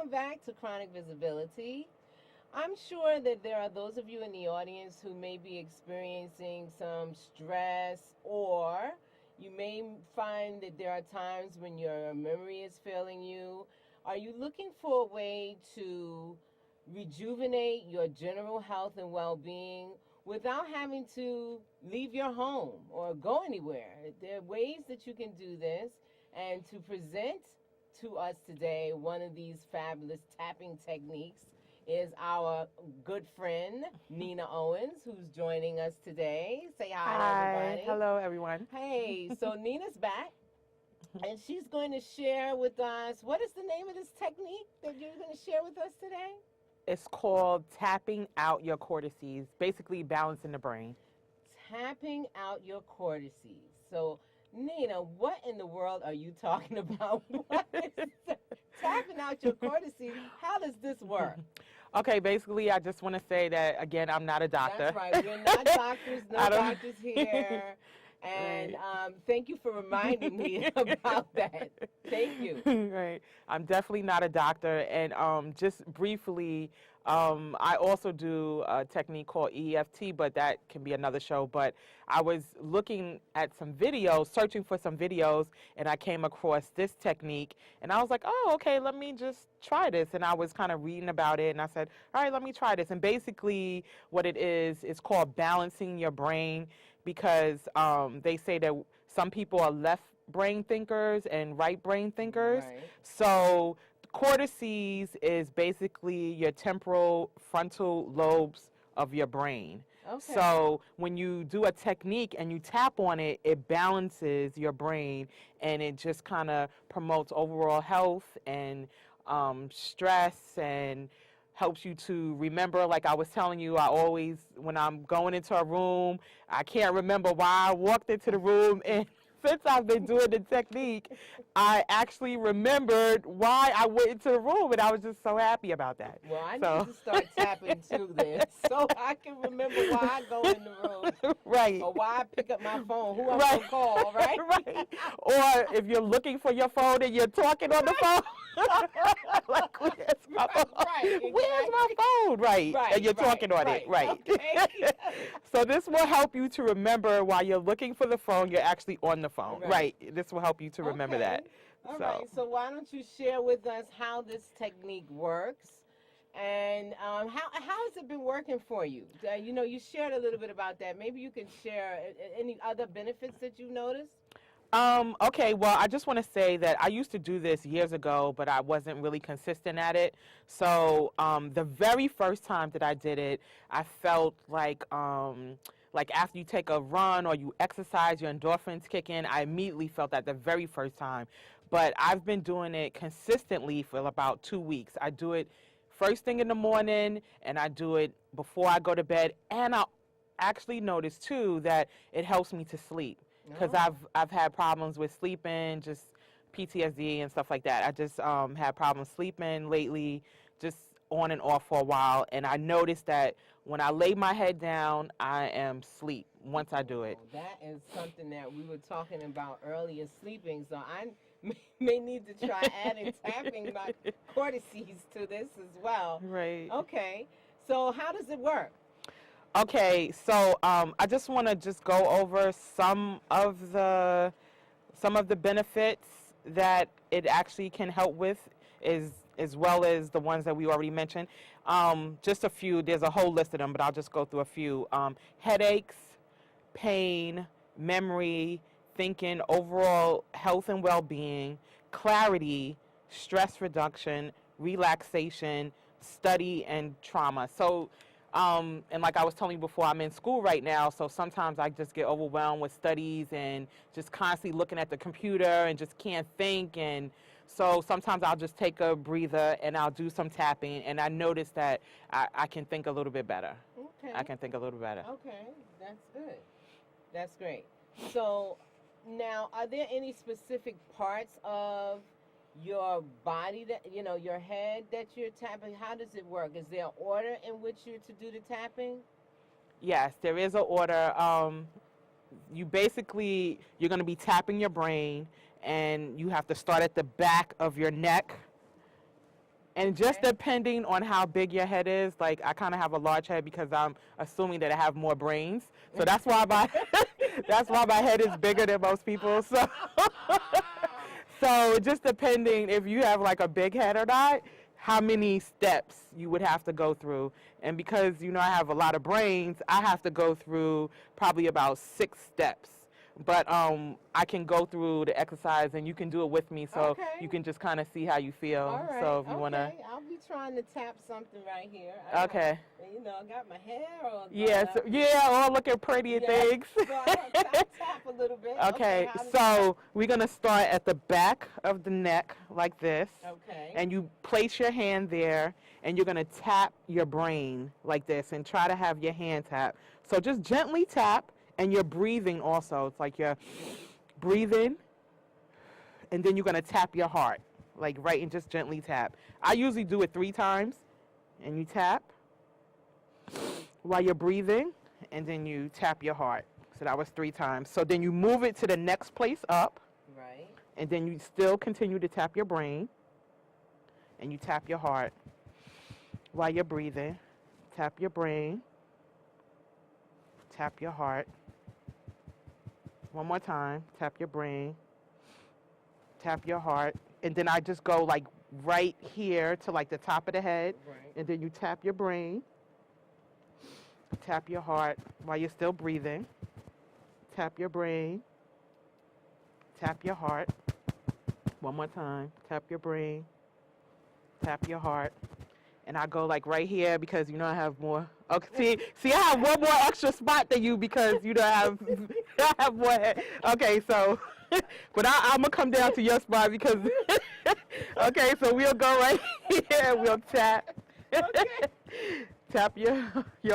welcome back to Chronic Visibility. I'm sure that there are those of you in the audience who may be experiencing some stress, or you may find that there are times when your memory is failing you. Are you looking for a way to rejuvenate your general health and well-being without having to leave your home or go anywhere? There are ways that you can do this, and to present to us today one of these fabulous tapping techniques is our good friend Nina Owens, who's joining us today. Say hi, everybody. Hello, everyone. Hey, so Nina's back, and she's going to share with us, what is the name of this technique that you're going to share with us today? It's called tapping out your cortices, basically balancing the brain. Tapping out your cortices. So, Nina, what in the world are you talking about? What is tapping out your cortices? How does this work? Okay, basically, I just want to say that, again, I'm not a doctor. That's right. We're not doctors, no doctors here. And thank you for reminding me about that. Thank you. Right. I'm definitely not a doctor. And just briefly, I also do a technique called EFT, but that can be another show. But I was looking at some videos, searching for some videos, and I came across this technique. And I was like, oh, okay, let me just try this. And I was kind of reading about it, and I said, all right, let me try this. And basically what it is called balancing your brain, because they say that some people are left brain thinkers and right brain thinkers. Right. So cortices is basically your temporal frontal lobes of your brain. Okay. So when you do a technique and you tap on it, it balances your brain, and it just kind of promotes overall health and stress, and helps you to remember. Like I was telling you, I always, when I'm going into a room, I can't remember why I walked into the room, and since I've been doing the technique, I actually remembered why I went into the room, and I was just so happy about that. Well, I need to start tapping too then, so I can remember why I go in the room. Right. Or why I pick up my phone, who I'm going to call, right? Right. Or if you're looking for your phone and you're talking on the phone, like, where's my phone? Right, exactly. Where's my phone? Right. And you're talking on it. Right. Okay. So this will help you to remember while you're looking for the phone, you're actually on the phone. Right. This will help you to remember that. All right. So why don't you share with us how this technique works, and how has it been working for you? You shared a little bit about that. Maybe you can share any other benefits that you've noticed. Okay, well, I just want to say that I used to do this years ago, but I wasn't really consistent at it. So the very first time that I did it, I felt like after you take a run or you exercise, your endorphins kick in. I immediately felt that the very first time. But I've been doing it consistently for about 2 weeks. I do it first thing in the morning, and I do it before I go to bed. And I actually noticed, too, that it helps me to sleep. Because I've had problems with sleeping, just PTSD and stuff like that. I just had problems sleeping lately, just on and off for a while. And I noticed that when I lay my head down, I am asleep once I do it. That is something that we were talking about earlier, sleeping. So I may need to try adding tapping my cortices to this as well. Right. Okay. So how does it work? Okay, so I just want to just go over some of the benefits that it actually can help with, as well as the ones that we already mentioned. Just a few. There's a whole list of them, but I'll just go through a few. Headaches, pain, memory, thinking, overall health and well-being, clarity, stress reduction, relaxation, study, and trauma. So. And like I was telling you before, I'm in school right now, so sometimes I just get overwhelmed with studies and just constantly looking at the computer and just can't think. And so sometimes I'll just take a breather and I'll do some tapping, and I notice that I can think a little bit better. Okay. I can think a little better. Okay, that's good. That's great. So now, are there any specific parts of your body that, your head that you're tapping? How does it work? Is there an order in which you're to do the tapping? Yes, there is an order. You're going to be tapping your brain, and you have to start at the back of your neck And just Okay. depending on how big your head is, like I kind of have a large head because I'm assuming that I have more brains. So that's why my that's why my head is bigger than most people. So so just depending if you have like a big head or not, how many steps you would have to go through. And because I have a lot of brains, I have to go through probably about 6 steps. But I can go through the exercise and you can do it with me so Okay. you can just kind of see how you feel. All right. So if you Okay. want to. I'll be trying to tap something right here. Okay. I got my hair all Yeah, done so, up. yeah, all looking pretty and Yes. things. So I'm gonna tap a little bit. Okay, How does so we're going to start at the back of the neck like this. Okay. And you place your hand there and you're going to tap your brain like this and try to have your hand tap. So just gently tap and you're breathing also. It's like you're breathing and then you're going to tap your heart like right and just gently tap. I usually do it 3 times and you tap while you're breathing and then you tap your heart. So that was 3 times. So then you move it to the next place up. Right. And then you still continue to tap your brain and you tap your heart while you're breathing. Tap your brain, tap your heart. One more time, tap your brain, tap your heart. And then I just go like right here to like the top of the head. Right. And then you tap your brain, tap your heart while you're still breathing. Tap your brain, tap your heart. One more time, tap your brain, tap your heart. And I go like right here because I have more. Okay, see, I have one more extra spot than you because I have more head. Okay, so, but I'm gonna come down to your spot because. Okay, so we'll go right here. We'll tap. Okay. Tap your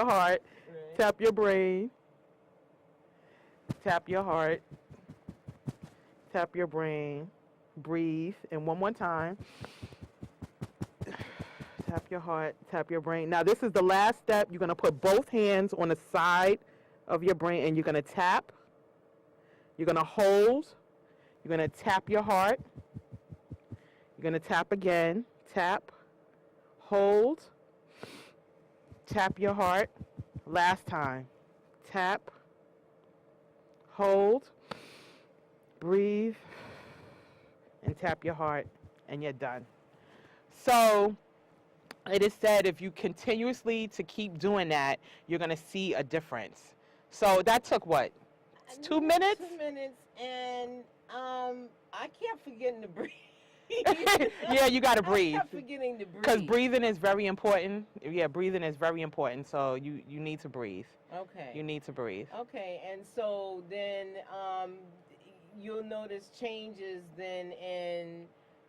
heart. Right. Tap your brain. Tap your heart. Tap your brain. Breathe. And one more time. Tap your heart. Tap your brain. Now, this is the last step. You're going to put both hands on the side of your brain and you're going to tap. You're going to hold. You're going to tap your heart. You're going to tap again. Tap. Hold. Tap your heart. Last time. Tap. Hold. Breathe. And tap your heart. And you're done. So it is said if you continuously to keep doing that, you're going to see a difference. So that took what? 2 minutes? 2 minutes, and I kept forgetting to breathe. Yeah, you got to breathe. I kept forgetting to breathe. Because breathing is very important. Yeah, breathing is very important. So you need to breathe. Okay. You need to breathe. Okay, and so then you'll notice changes then in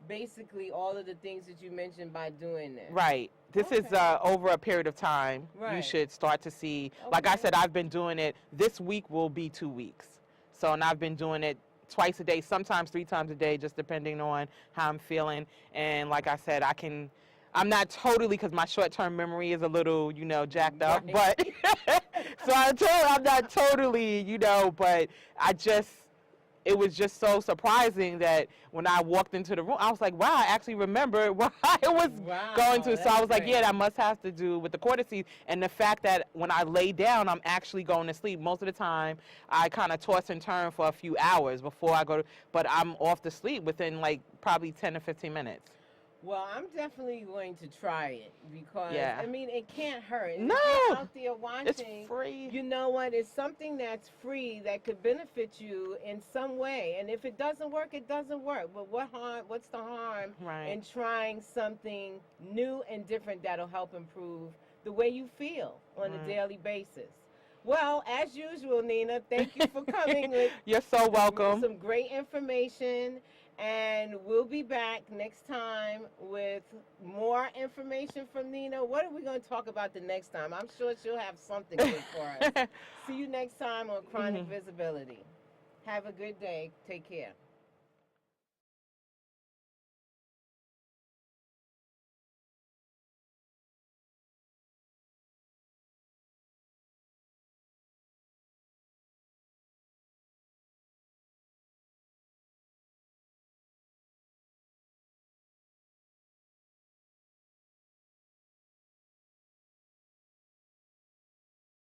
basically all of the things that you mentioned by doing this. Right. This is over a period of time. Right. You should start to see. Like I said, I've been doing it. This week will be 2 weeks. So, and I've been doing it twice a day, sometimes 3 times a day, just depending on how I'm feeling. And like I said, I'm not totally, because my short-term memory is a little, jacked up. Right. But, so I'm not totally, but it was just so surprising that when I walked into the room, I was like, wow, I actually remember what I was going through. So I was like, yeah, that must have to do with the cortices. And the fact that when I lay down, I'm actually going to sleep. Most of the time, I kind of toss and turn for a few hours before I go but I'm off to sleep within like probably 10 to 15 minutes. Well, I'm definitely going to try it because, Yeah. I mean, it can't hurt. And No. if you're out there watching, It's free. you know what? It's something that's free that could benefit you in some way. And if it doesn't work, it doesn't work. But what's the harm in trying something new and different that'll help improve the way you feel on a daily basis? Well, as usual, Nina, thank you for coming with You're so welcome. some great information. And we'll be back next time with more information from Nina. What are we going to talk about the next time? I'm sure she'll have something good for us. See you next time on Chronic Visibility. Have a good day. Take care.